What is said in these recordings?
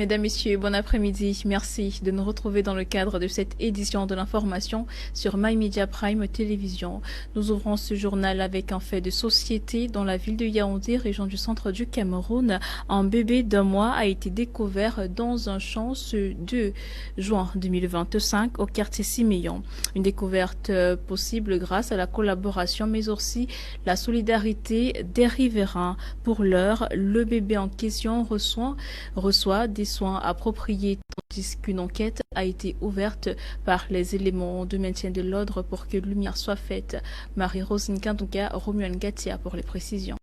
Mesdames, Messieurs, bon après-midi. Merci de nous retrouver dans le cadre de cette édition de l'information sur My Media Prime Télévision. Nous ouvrons ce journal avec un fait de société dans la ville de Yaoundé, région du centre du Cameroun. Un bébé d'un mois a été découvert dans un champ ce 2 juin 2025 au quartier Siméon. Une découverte possible grâce à la collaboration mais aussi la solidarité des riverains. Pour l'heure, le bébé en question reçoit des soins appropriés, tandis qu'une enquête a été ouverte par les éléments de maintien de l'ordre pour que lumière soit faite. Marie-Rose Nkandouka, Romuald Gatia pour les précisions.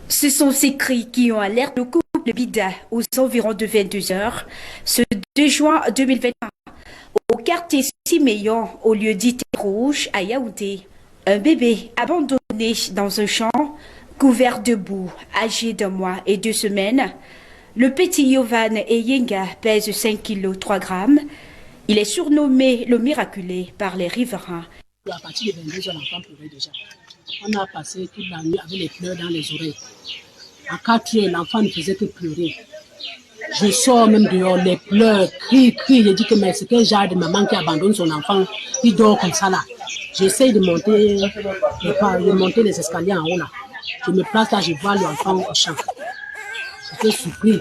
Ce sont ces cris qui ont alerté le couple Bida aux environs de 22 heures, ce 2 juin 2021, au quartier Siméon, au lieu dit Rouge, à Yaoundé. Un bébé abandonné dans un champ, couvert de boue, âgé d'1 mois et 2 semaines. Le petit Yovan Eyenga pèse 5 kg 3 grammes. Il est surnommé le miraculé par les riverains. À partir de 22 heures, l'enfant pleurait déjà. On a passé toute la nuit avec les pleurs dans les oreilles. À 4 heures, l'enfant ne faisait que pleurer. Je sors même dehors, les pleurs, crie. Je dis que mais c'est quel genre de maman qui abandonne son enfant, qui dort comme ça là. J'essaye de monter les escaliers en haut là. Je me place là, je vois l'enfant au champ. J'étais surpris.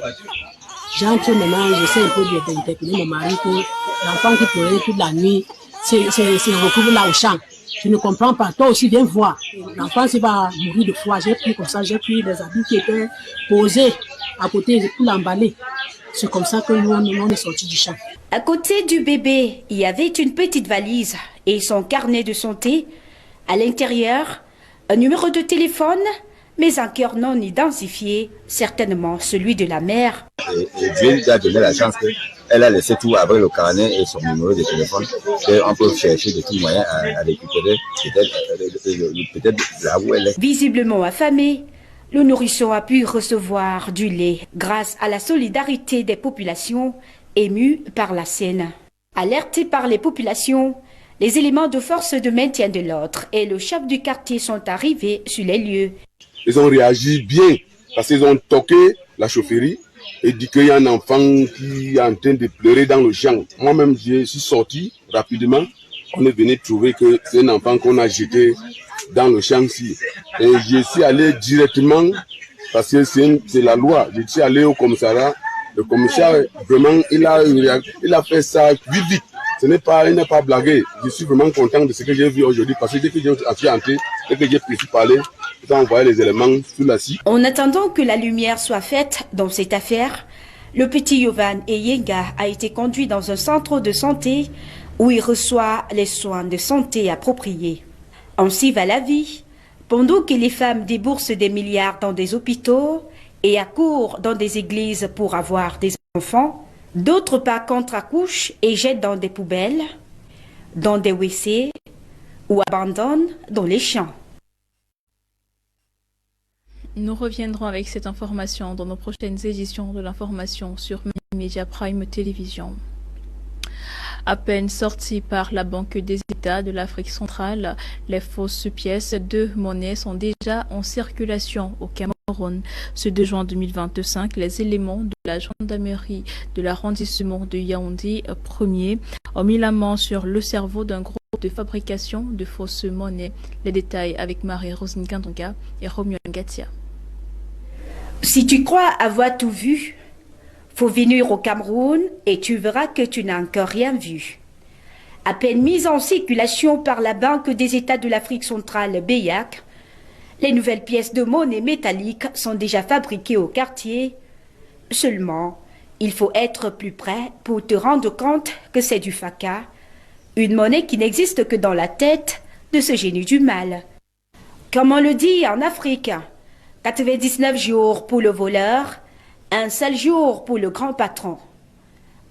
J'entre maintenant, j'essaie un peu d'interpeller mon mari que l'enfant qui pleurait toute la nuit c'est retrouvé là au champ. Je ne comprends pas. Toi aussi, viens voir. L'enfant va mourir de froid. J'ai pris comme ça, j'ai pris des habits qui étaient posés à côté pour l'emballer. C'est comme ça que nous, on est sortis du champ. À côté du bébé, il y avait une petite valise et son carnet de santé. À l'intérieur, un numéro de téléphone, mais un cœur non identifié, certainement celui de la mère. Et Dieu lui a donné la chance qu'elle a laissé tout avec le carnet et son numéro de téléphone. On peut chercher de tout moyen à récupérer peut-être là où elle est. Visiblement affamé, le nourrisson a pu recevoir du lait grâce à la solidarité des populations émues par la scène. Alertés par les populations, les éléments de force de maintien de l'ordre et le chef du quartier sont arrivés sur les lieux. Ils ont réagi bien parce qu'ils ont toqué la chaufferie et dit qu'il y a un enfant qui est en train de pleurer dans le champ. Moi-même, je suis sorti rapidement. On est venu trouver que c'est un enfant qu'on a jeté dans le champ-ci. Et je suis allé directement, parce que c'est la loi, je suis allé au commissariat. Le commissaire, vraiment, il a fait ça vite. Il n'est pas blagué. Je suis vraiment content de ce que j'ai vu aujourd'hui parce que dès que j'ai entré et que j'ai pu parler, j'ai envoyé les éléments sur la scie. En attendant que la lumière soit faite dans cette affaire, le petit Yovan Eyenga a été conduit dans un centre de santé où il reçoit les soins de santé appropriés. Ainsi va la vie. Pendant que les femmes déboursent des milliards dans des hôpitaux et accourent dans des églises pour avoir des enfants, d'autres par contre-accouchent et jettent dans des poubelles, dans des WC ou abandonnent dans les champs. Nous reviendrons avec cette information dans nos prochaines éditions de l'information sur Media Prime Télévision. À peine sorties par la Banque des États de l'Afrique centrale, les fausses pièces de monnaie sont déjà en circulation au Cameroun. Ce 2 juin 2025, les éléments de la gendarmerie de l'arrondissement de Yaoundé 1er ont mis la main sur le cerveau d'un groupe de fabrication de fausses monnaies. Les détails avec Marie-Rose Nkandouka et Romuald Gatia. Si tu crois avoir tout vu, faut venir au Cameroun et tu verras que tu n'as encore rien vu. À peine mise en circulation par la Banque des États de l'Afrique centrale BEAC, les nouvelles pièces de monnaie métallique sont déjà fabriquées au quartier. Seulement, il faut être plus près pour te rendre compte que c'est du faca, une monnaie qui n'existe que dans la tête de ce génie du mal. Comme on le dit en Afrique, 99 jours pour le voleur, un seul jour pour le grand patron.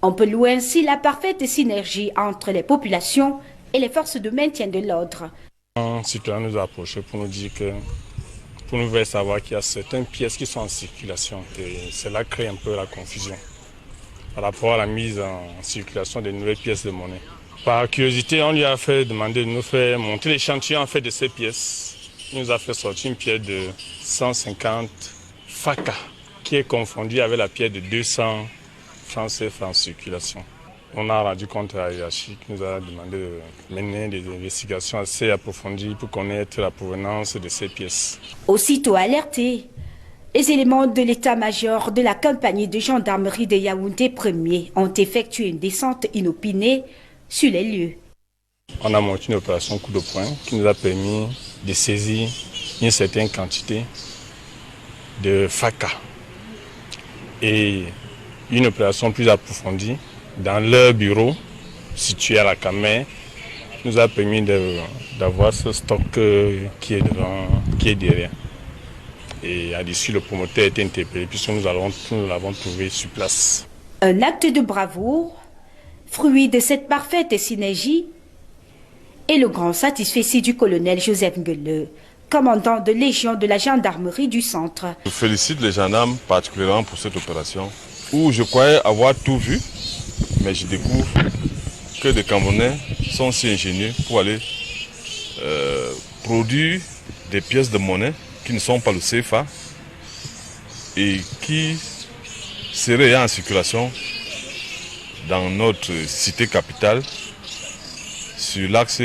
On peut louer ainsi la parfaite synergie entre les populations et les forces de maintien de l'ordre. Un citoyen nous a approché pour nous dire que, pour nous faire savoir qu'il y a certaines pièces qui sont en circulation et cela crée un peu la confusion par rapport à la mise en circulation des nouvelles pièces de monnaie. Par curiosité, on lui a fait demander de nous faire monter l'échantillon en fait de ces pièces. Il nous a fait sortir une pièce de 150 FACA qui est confondue avec la pierre de 200 francs CFA en circulation. On a rendu compte à la hiérarchie qui nous a demandé de mener des investigations assez approfondies pour connaître la provenance de ces pièces. Aussitôt alertés, les éléments de l'état-major de la compagnie de gendarmerie de Yaoundé 1er ont effectué une descente inopinée sur les lieux. On a monté une opération coup de poing qui nous a permis de saisir une certaine quantité de FACA et une opération plus approfondie dans leur bureau situé à la Camer nous a permis d'avoir ce stock qui est derrière. Et à l'issue, le promoteur a été interpellé puisque nous l'avons trouvé sur place. Un acte de bravoure, fruit de cette parfaite synergie, et le grand satisfait du colonel Joseph Nguele, commandant de Légion de la gendarmerie du centre. Je félicite les gendarmes particulièrement pour cette opération où je croyais avoir tout vu, mais je découvre que des Camerounais sont si ingénieux pour aller produire des pièces de monnaie qui ne sont pas le CFA et qui seraient en circulation dans notre cité capitale sur l'axe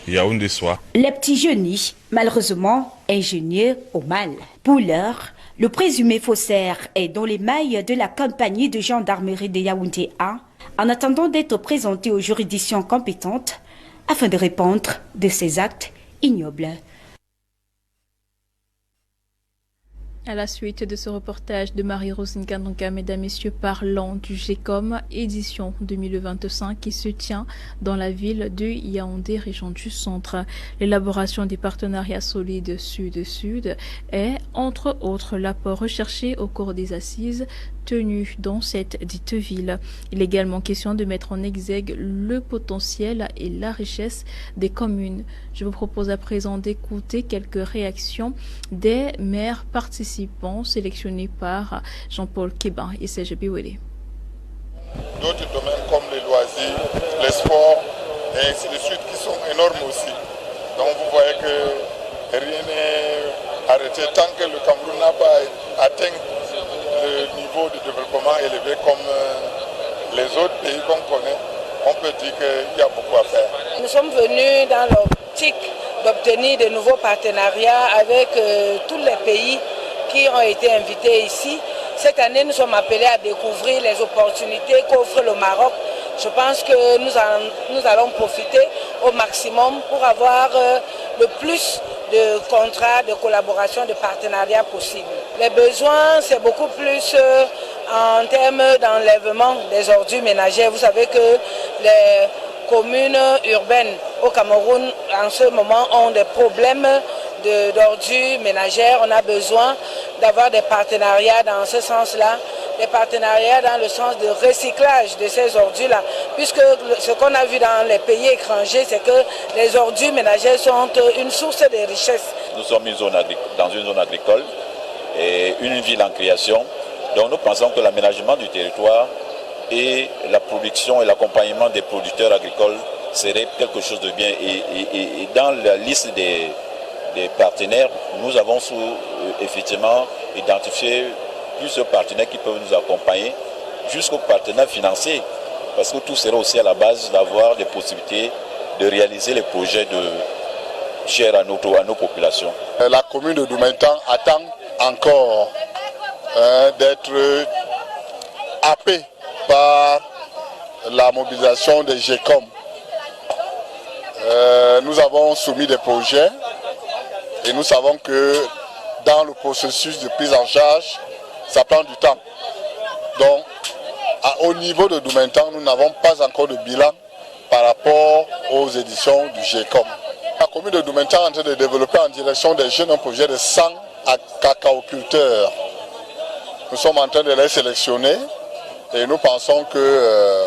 Yaoundé-Soa. Les petits jeunis, malheureusement, ingénieux au mal. Pour l'heure, le présumé faussaire est dans les mailles de la compagnie de gendarmerie de Yaoundé 1 en attendant d'être présenté aux juridictions compétentes afin de répondre de ces actes ignobles. À la suite de ce reportage de Marie-Rose Nkandonka, mesdames, messieurs, parlant du GECOM édition 2025 qui se tient dans la ville de Yaoundé, région du centre. L'élaboration des partenariats solides Sud-Sud est, entre autres, l'apport recherché au cours des assises tenues dans cette dite ville. Il est également question de mettre en exergue le potentiel et la richesse des communes. Je vous propose à présent d'écouter quelques réactions des maires participants sélectionnés par Jean-Paul Kéban et Serge Biwele. D'autres domaines comme les loisirs, les sports et ainsi de suite qui sont énormes aussi. Donc vous voyez que rien n'est arrêté tant que le Cameroun n'a pas atteint le niveau de développement élevé comme les autres pays qu'on connaît. On peut dire qu'il y a beaucoup à faire. Nous sommes venus dans l'optique d'obtenir de nouveaux partenariats avec tous les pays qui ont été invités ici. Cette année, nous sommes appelés à découvrir les opportunités qu'offre le Maroc. Je pense que nous allons profiter au maximum pour avoir le plus de contrats, de collaboration, de partenariats possibles. Les besoins, c'est beaucoup plus en termes d'enlèvement des ordures ménagères. Vous savez que les communes urbaines au Cameroun, en ce moment, ont des problèmes d'ordures ménagères. On a besoin d'avoir des partenariats dans ce sens-là, des partenariats dans le sens de recyclage de ces ordures-là, puisque ce qu'on a vu dans les pays étrangers, c'est que les ordures ménagères sont une source de richesse. Nous sommes dans une zone agricole et une ville en création, donc nous pensons que l'aménagement du territoire et la production et l'accompagnement des producteurs agricoles serait quelque chose de bien. Et dans la liste des partenaires, nous avons effectivement identifié plusieurs partenaires qui peuvent nous accompagner jusqu'aux partenaires financiers, parce que tout sera aussi à la base d'avoir des possibilités de réaliser les projets chers à nos populations. La commune de Doumentan attend encore d'être happée par la mobilisation des GECOM. Nous avons soumis des projets et nous savons que dans le processus de prise en charge, ça prend du temps. Donc, au niveau de Doumentan, nous n'avons pas encore de bilan par rapport aux éditions du GECOM. La commune de Doumentan est en train de développer en direction des jeunes un projet de 100 cacaoculteurs. Nous sommes en train de les sélectionner et nous pensons que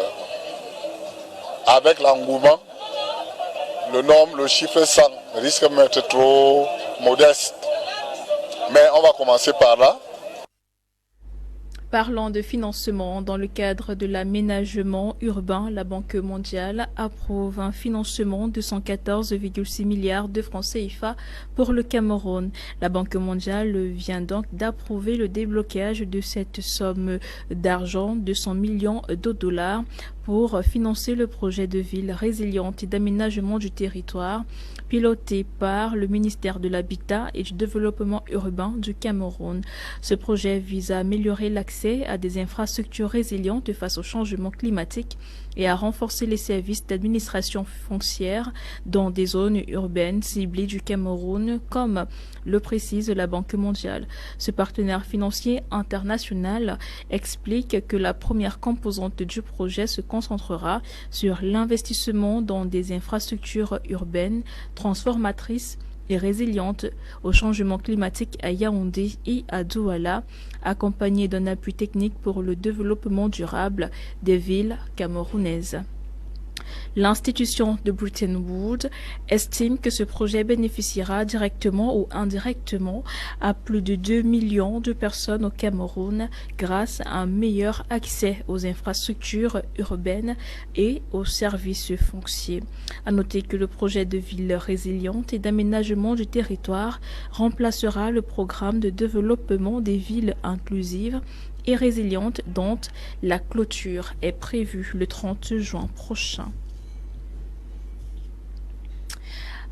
avec l'engouement, le chiffre 100 risque d'être trop modeste. Mais on va commencer par là. Parlant de financement, dans le cadre de l'aménagement urbain, la Banque mondiale approuve un financement de 114,6 milliards de francs CFA pour le Cameroun. La Banque mondiale vient donc d'approuver le déblocage de cette somme d'argent de 100 millions de dollars pour financer le projet de ville résiliente et d'aménagement du territoire piloté par le ministère de l'Habitat et du Développement urbain du Cameroun. Ce projet vise à améliorer l'accès à des infrastructures résilientes face au changement climatique et à renforcer les services d'administration foncière dans des zones urbaines ciblées du Cameroun, comme le précise la Banque mondiale. Ce partenaire financier international explique que la première composante du projet se concentrera sur l'investissement dans des infrastructures urbaines transformatrices et résilientes au changement climatique à Yaoundé et à Douala, accompagné d'un appui technique pour le développement durable des villes camerounaises. L'institution de Bretton Woods estime que ce projet bénéficiera directement ou indirectement à plus de 2 millions de personnes au Cameroun grâce à un meilleur accès aux infrastructures urbaines et aux services fonciers. À noter que le projet de ville résiliente et d'aménagement du territoire remplacera le programme de développement des villes inclusives et résilientes dont la clôture est prévue le 30 juin prochain.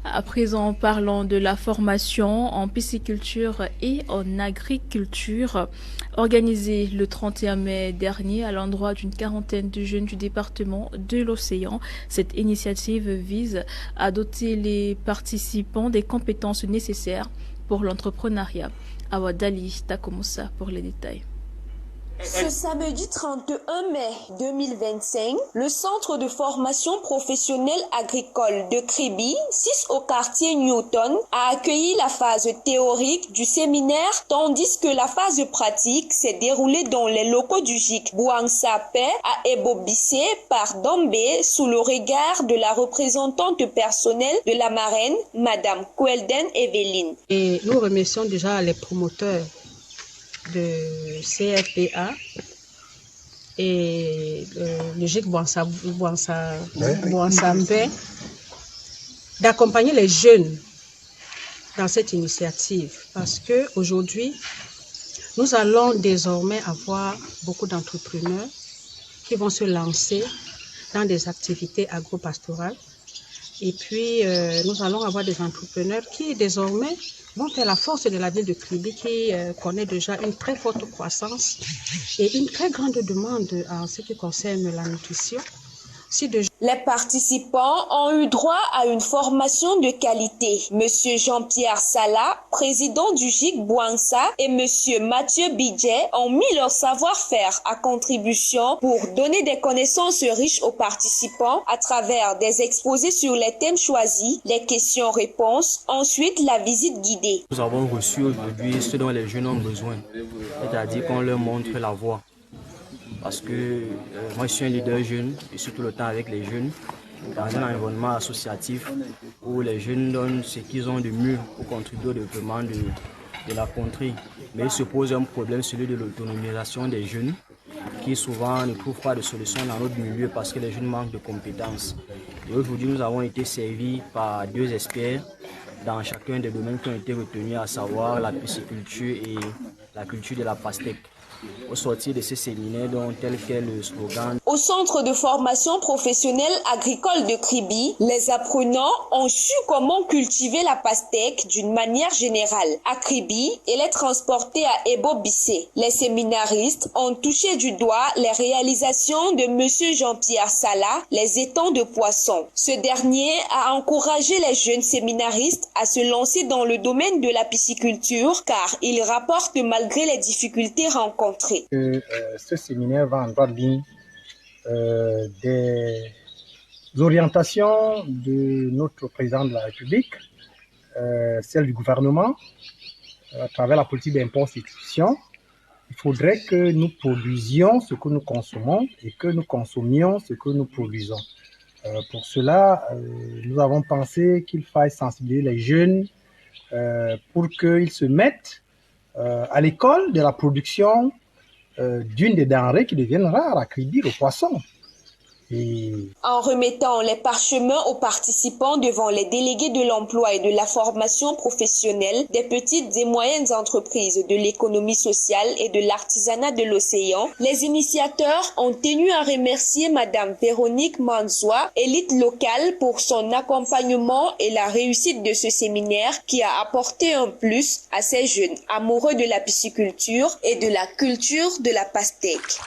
À présent, parlons de la formation en pisciculture et en agriculture. Organisée le 31 mai dernier à l'endroit d'une quarantaine de jeunes du département de l'Océan, cette initiative vise à doter les participants des compétences nécessaires pour l'entrepreneuriat. Awadali Takomusa pour les détails. Ce samedi 31 mai 2025, le centre de formation professionnelle agricole de Kribi, 6 au quartier Newton, a accueilli la phase théorique du séminaire, tandis que la phase pratique s'est déroulée dans les locaux du GIC Bouansapé à Ebobissé par Dombé sous le regard de la représentante personnelle de la marraine, Madame Kouelden Evelyne. Et nous remercions déjà les promoteurs de CFPA et le GIC Bouansapé d'accompagner les jeunes dans cette initiative parce que aujourd'hui nous allons désormais avoir beaucoup d'entrepreneurs qui vont se lancer dans des activités agro-pastorales et puis nous allons avoir des entrepreneurs qui désormais vont faire la force de la ville de Kribi qui connaît déjà une très forte croissance et une très grande demande en ce qui concerne la nutrition. Les participants ont eu droit à une formation de qualité. Monsieur Jean-Pierre Sala, président du GIC Bouansa, et Monsieur Mathieu Bidjet ont mis leur savoir-faire à contribution pour donner des connaissances riches aux participants à travers des exposés sur les thèmes choisis, les questions-réponses, ensuite la visite guidée. Nous avons reçu aujourd'hui ce dont les jeunes ont besoin, c'est-à-dire qu'on leur montre la voie. Parce que moi je suis un leader jeune, je suis tout le temps avec les jeunes dans un environnement associatif où les jeunes donnent ce qu'ils ont de mieux pour contribuer au développement de la contrée. Mais il se pose un problème, celui de l'autonomisation des jeunes qui souvent ne trouvent pas de solution dans notre milieu parce que les jeunes manquent de compétences. Et aujourd'hui nous avons été servis par 2 experts dans chacun des domaines qui ont été retenus, à savoir la pisciculture et la culture de la pastèque. Au sortir de ce séminaire, dont tel qu'est le slogan. Au centre de formation professionnelle agricole de Kribi, les apprenants ont su comment cultiver la pastèque d'une manière générale. À Kribi, elle est transportée à Ebobissé. Les séminaristes ont touché du doigt les réalisations de Monsieur Jean-Pierre Sala, les étangs de poissons. Ce dernier a encouragé les jeunes séminaristes à se lancer dans le domaine de la pisciculture car il rapporte malgré les difficultés rencontrées. Ce séminaire va en droite ligne des orientations de notre président de la République, celle du gouvernement, à travers la politique d'import-substitution. Il faudrait que nous produisions ce que nous consommons et que nous consommions ce que nous produisons. Pour cela, nous avons pensé qu'il faille sensibiliser les jeunes pour qu'ils se mettent à l'école de la production d'une des denrées qui deviennent rares à Kribi, le poisson. En remettant les parchemins aux participants devant les délégués de l'emploi et de la formation professionnelle des petites et moyennes entreprises de l'économie sociale et de l'artisanat de l'océan, les initiateurs ont tenu à remercier Madame Véronique Manzoua, élite locale, pour son accompagnement et la réussite de ce séminaire qui a apporté un plus à ces jeunes amoureux de la pisciculture et de la culture de la pastèque.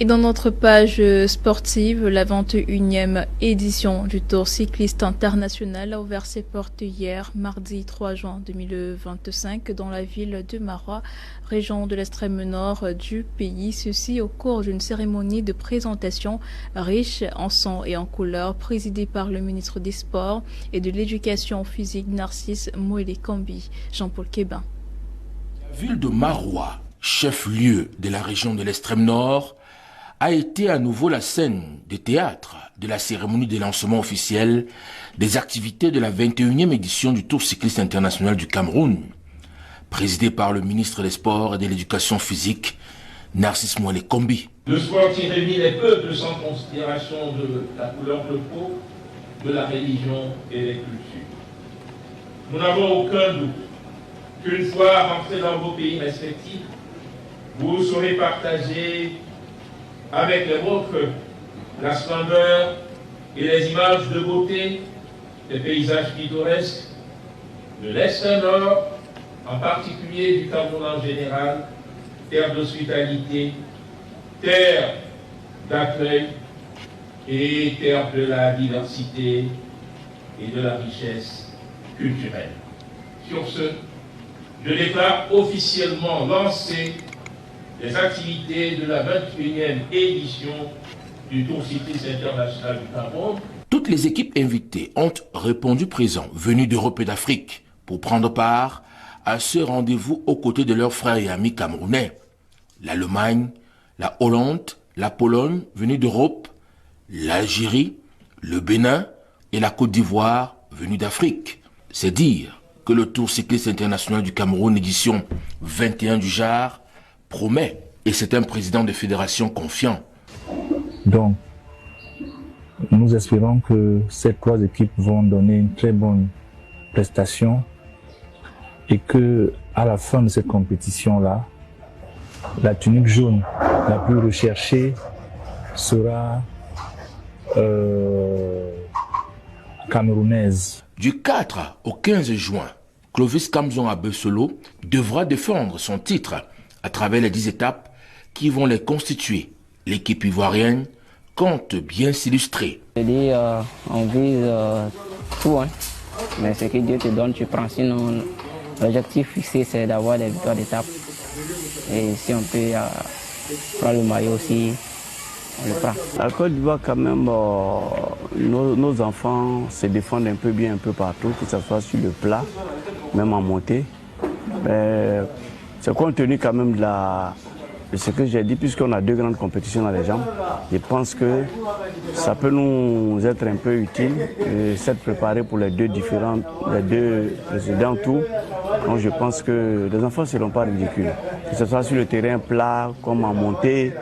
Et dans notre page sportive, la 21e édition du Tour cycliste international a ouvert ses portes hier, mardi 3 juin 2025, dans la ville de Maroua, région de l'extrême nord du pays. Ceci au cours d'une cérémonie de présentation riche en sang et en couleurs, présidée par le ministre des Sports et de l'Éducation physique Narcisse Moele-Kambi. Jean-Paul Kébin. La ville de Maroua, chef-lieu de la région de l'extrême nord, a été à nouveau la scène de théâtre de la cérémonie de lancement officiel des activités de la 21e édition du Tour cycliste international du Cameroun, présidé par le ministre des Sports et de l'Éducation physique, Narcisse Moele-Kambi. Le sport qui réunit les peuples sans considération de la couleur de peau, de la religion et des cultures. Nous n'avons aucun doute qu'une fois rentrés dans vos pays respectifs, vous saurez partager avec les vôtres la splendeur et les images de beauté des paysages pittoresques de l'Est et Nord, en particulier du Cameroun en général, terre d'hospitalité, terre d'accueil et terre de la diversité et de la richesse culturelle. Sur ce, je déclare officiellement lancé les activités de la 21e édition du Tour cycliste international du Cameroun. Toutes les équipes invitées ont répondu présent, venues d'Europe et d'Afrique, pour prendre part à ce rendez-vous aux côtés de leurs frères et amis camerounais. L'Allemagne, la Hollande, la Pologne, venues d'Europe, l'Algérie, le Bénin et la Côte d'Ivoire, venues d'Afrique. C'est dire que le Tour cycliste international du Cameroun, édition 21 du genre, promet, et c'est un président de fédération confiant. Donc, nous espérons que ces trois équipes vont donner une très bonne prestation et que, à la fin de cette compétition-là, la tunique jaune la plus recherchée sera camerounaise. Du 4 au 15 juin, Clovis Kamzon Abesolo devra défendre son titre à travers les 10 étapes qui vont les constituer. L'équipe ivoirienne compte bien s'illustrer. Je dis, on vise tout, hein. Mais ce que Dieu te donne, tu prends. Sinon, l'objectif fixé, c'est d'avoir des victoires d'étape. Et si on peut prendre le maillot aussi, on le prend. La Côte d'Ivoire, quand même, nos enfants se défendent un peu bien, un peu partout, que ce soit sur le plat, même en montée. Mais c'est compte tenu quand même de ce que j'ai dit, puisqu'on a deux grandes compétitions dans les jambes. Je pense que ça peut nous être un peu utile de s'être préparé pour les deux précédents tours. Donc je pense que les enfants ne seront pas ridicules. Que ce soit sur le terrain plat comme en montée,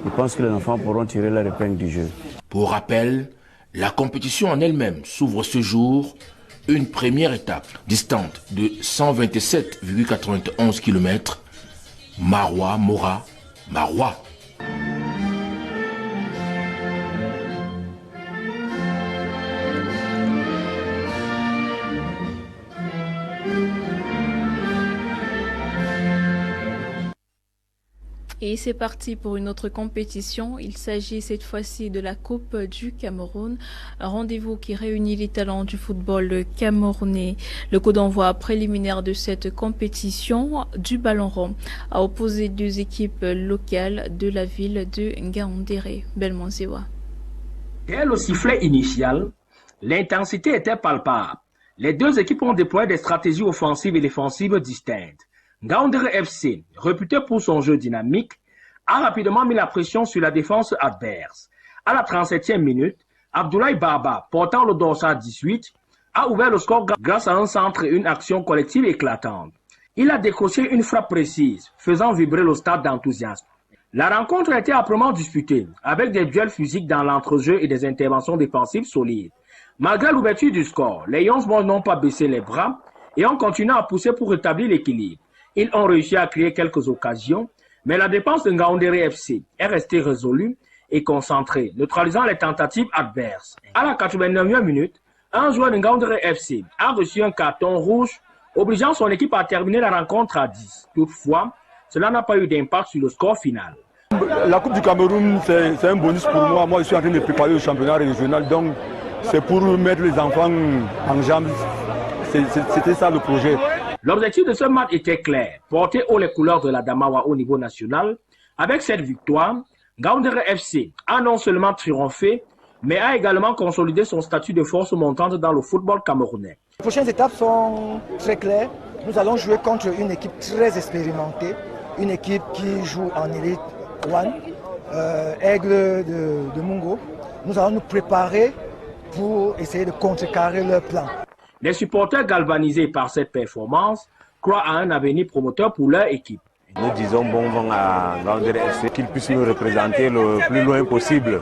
je pense que les enfants pourront tirer leur épingle du jeu. Pour rappel, la compétition en elle-même s'ouvre ce jour. Une première étape distante de 127,91 km, Maroua-Mora, Maroua. Et c'est parti pour une autre compétition. Il s'agit cette fois-ci de la Coupe du Cameroun, un rendez-vous qui réunit les talents du football camerounais. Le coup d'envoi préliminaire de cette compétition du ballon rond a opposé deux équipes locales de la ville de Ngaoundéré. Belmonzewa. Dès le sifflet initial, l'intensité était palpable. Les deux équipes ont déployé des stratégies offensives et défensives distinctes. Ngaoundéré FC, réputé pour son jeu dynamique, a rapidement mis la pression sur la défense adverse. À la 37e minute, Abdoulaye Baba, portant le dossard 18, a ouvert le score grâce à un centre et une action collective éclatante. Il a décroché une frappe précise, faisant vibrer le stade d'enthousiasme. La rencontre a été âprement disputée, avec des duels physiques dans l'entrejeu et des interventions défensives solides. Malgré l'ouverture du score, les Lions n'ont pas baissé les bras et ont continué à pousser pour rétablir l'équilibre. Ils ont réussi à créer quelques occasions, mais la défense de Ngaoundéré FC est restée résolue et concentrée, neutralisant les tentatives adverses. À la 89e minute, un joueur de Ngaoundéré FC a reçu un carton rouge, obligeant son équipe à terminer la rencontre à 10. Toutefois, cela n'a pas eu d'impact sur le score final. La Coupe du Cameroun, c'est un bonus pour moi. Moi, je suis en train de préparer le championnat régional, donc c'est pour mettre les enfants en jambes. C'était ça le projet. L'objectif de ce match était clair, porter haut les couleurs de la Damawa au niveau national. Avec cette victoire, Ngaoundéré FC a non seulement triomphé, mais a également consolidé son statut de force montante dans le football camerounais. Les prochaines étapes sont très claires. Nous allons jouer contre une équipe très expérimentée, une équipe qui joue en Elite One, Aigle de Mungo. Nous allons nous préparer pour essayer de contrecarrer leur plan. Les supporters galvanisés par cette performance croient à un avenir promoteur pour leur équipe. Nous disons bon vent à Ngaoundéré FC, qu'ils puissent nous représenter le plus loin possible.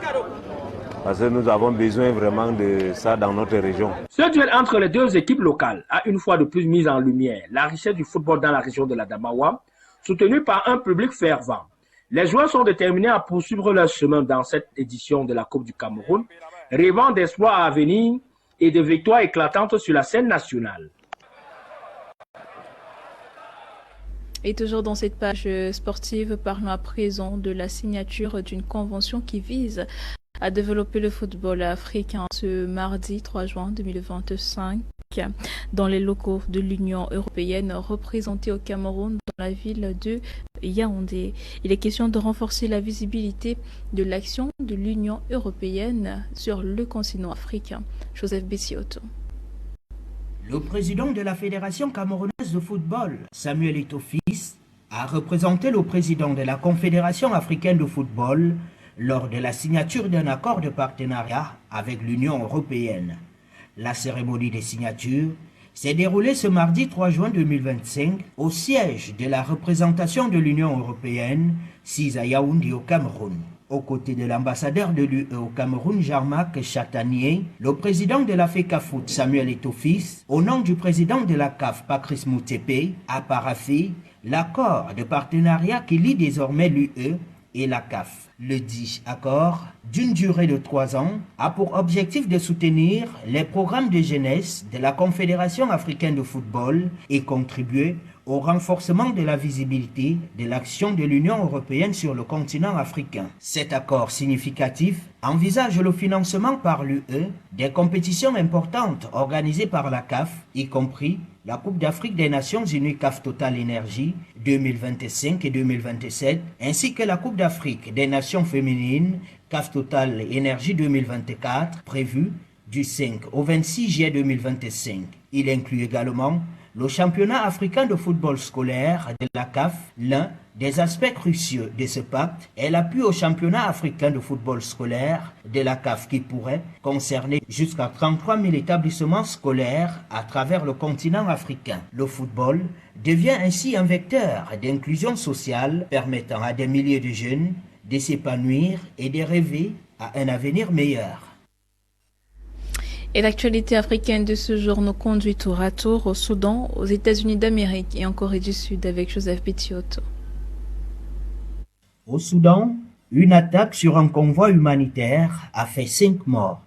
Parce que nous avons besoin vraiment de ça dans notre région. Ce duel entre les deux équipes locales a une fois de plus mis en lumière la richesse du football dans la région de la Damawa, soutenue par un public fervent. Les joueurs sont déterminés à poursuivre leur chemin dans cette édition de la Coupe du Cameroun, rêvant d'espoirs à venir et de victoires éclatantes sur la scène nationale. Et toujours dans cette page sportive, parlons à présent de la signature d'une convention qui vise à développer le football africain ce mardi 3 juin 2025 dans les locaux de l'Union européenne représentés au Cameroun dans la ville de Yaoundé. Il est question de renforcer la visibilité de l'action de l'Union européenne sur le continent africain. Joseph Bessioto. Le président de la Fédération camerounaise de football, Samuel Eto'o-Fils, a représenté le président de la Confédération africaine de football lors de la signature d'un accord de partenariat avec l'Union européenne. La cérémonie de signature s'est déroulée ce mardi 3 juin 2025 au siège de la représentation de l'Union européenne, sise à Yaoundé au Cameroun. Aux côtés de l'ambassadeur de l'UE au Cameroun, Jean-Marc Chatanier, le président de la FECAFOOT, Samuel Eto'o-Fils, au nom du président de la CAF, Patrice Motsepe, a paraphé l'accord de partenariat qui lie désormais l'UE et la CAF. Le dit accord, d'une durée de 3 ans, a pour objectif de soutenir les programmes de jeunesse de la Confédération africaine de football et contribuer au renforcement de la visibilité de l'action de l'Union européenne sur le continent africain. Cet accord significatif envisage le financement par l'UE des compétitions importantes organisées par la CAF, y compris la Coupe d'Afrique des Nations Unies CAF Total Énergie 2025 et 2027, ainsi que la Coupe d'Afrique des Nations féminines CAF Total Énergie 2024, prévue du 5 au 26 juillet 2025. Il inclut également le championnat africain de football scolaire de la CAF. L'un des aspects cruciaux de ce pacte est l'appui au championnat africain de football scolaire de la CAF qui pourrait concerner jusqu'à 33 000 établissements scolaires à travers le continent africain. Le football devient ainsi un vecteur d'inclusion sociale permettant à des milliers de jeunes de s'épanouir et de rêver à un avenir meilleur. Et l'actualité africaine de ce jour nous conduit tour à tour au Soudan, aux États-Unis d'Amérique et en Corée du Sud avec Joseph Betioto. Au Soudan, une attaque sur un convoi humanitaire a fait 5 morts.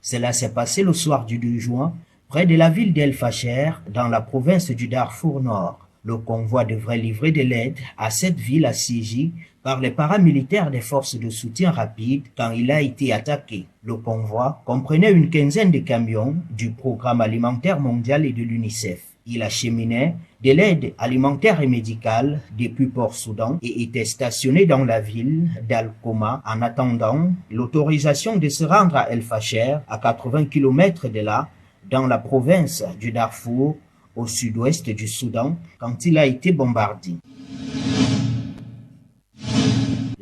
Cela s'est passé le soir du 2 juin, près de la ville d'El Fasher, dans la province du Darfour Nord. Le convoi devrait livrer de l'aide à cette ville assiégée par les paramilitaires des forces de soutien rapide quand il a été attaqué. Le convoi comprenait une quinzaine de camions du Programme alimentaire mondial et de l'UNICEF. Il acheminait de l'aide alimentaire et médicale depuis Port-Soudan et était stationné dans la ville d'Al-Koma en attendant l'autorisation de se rendre à El Fasher, à 80 km de là, dans la province du Darfour, au sud-ouest du Soudan, quand il a été bombardé.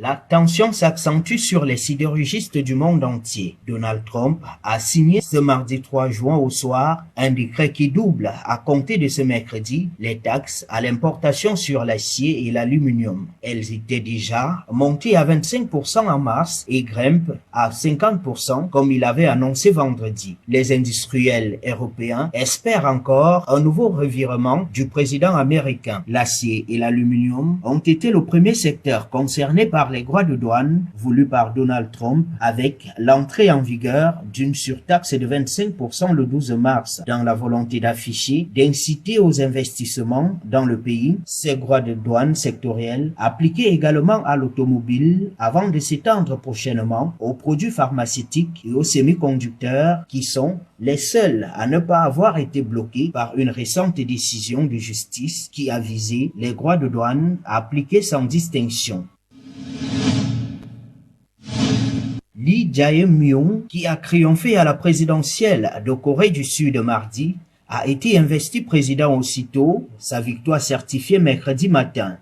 La tension s'accentue sur les sidérurgistes du monde entier. Donald Trump a signé ce mardi 3 juin au soir un décret qui double, à compter de ce mercredi, les taxes à l'importation sur l'acier et l'aluminium. Elles étaient déjà montées à 25% en mars et grimpent à 50% comme il avait annoncé vendredi. Les industriels européens espèrent encore un nouveau revirement du président américain. L'acier et l'aluminium ont été le premier secteur concerné par les droits de douane voulus par Donald Trump avec l'entrée en vigueur d'une surtaxe de 25% le 12 mars dans la volonté d'afficher, d'inciter aux investissements dans le pays. Ces droits de douane sectoriels appliqués également à l'automobile avant de s'étendre prochainement aux produits pharmaceutiques et aux semi-conducteurs qui sont les seuls à ne pas avoir été bloqués par une récente décision de justice qui a visé les droits de douane appliqués sans distinction. Lee Jae-myung, qui a triomphé à la présidentielle de Corée du Sud mardi, a été investi président aussitôt, sa victoire certifiée mercredi matin.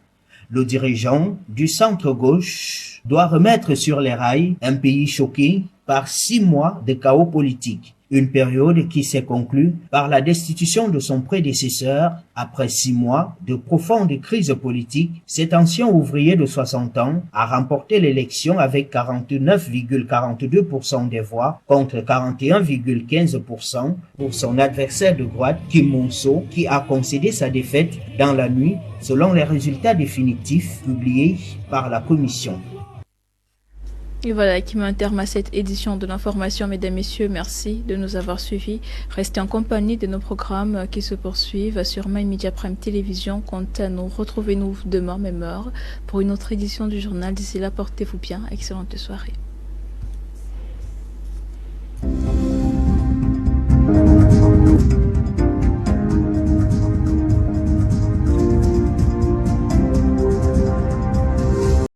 Le dirigeant du centre-gauche doit remettre sur les rails un pays choqué par 6 mois de chaos politique. Une période qui s'est conclue par la destitution de son prédécesseur après 6 mois de profonde crise politique. Cet ancien ouvrier de 60 ans a remporté l'élection avec 49,42% des voix contre 41,15% pour son adversaire de droite Kim Moon-so qui a concédé sa défaite dans la nuit selon les résultats définitifs publiés par la commission. Et voilà qui met un terme à cette édition de l'information. Mesdames, Messieurs, merci de nous avoir suivis. Restez en compagnie de nos programmes qui se poursuivent sur My Media Prime Télévision. Quant à nous, retrouvez-nous demain, même heure, pour une autre édition du journal. D'ici là, portez-vous bien. Excellente soirée.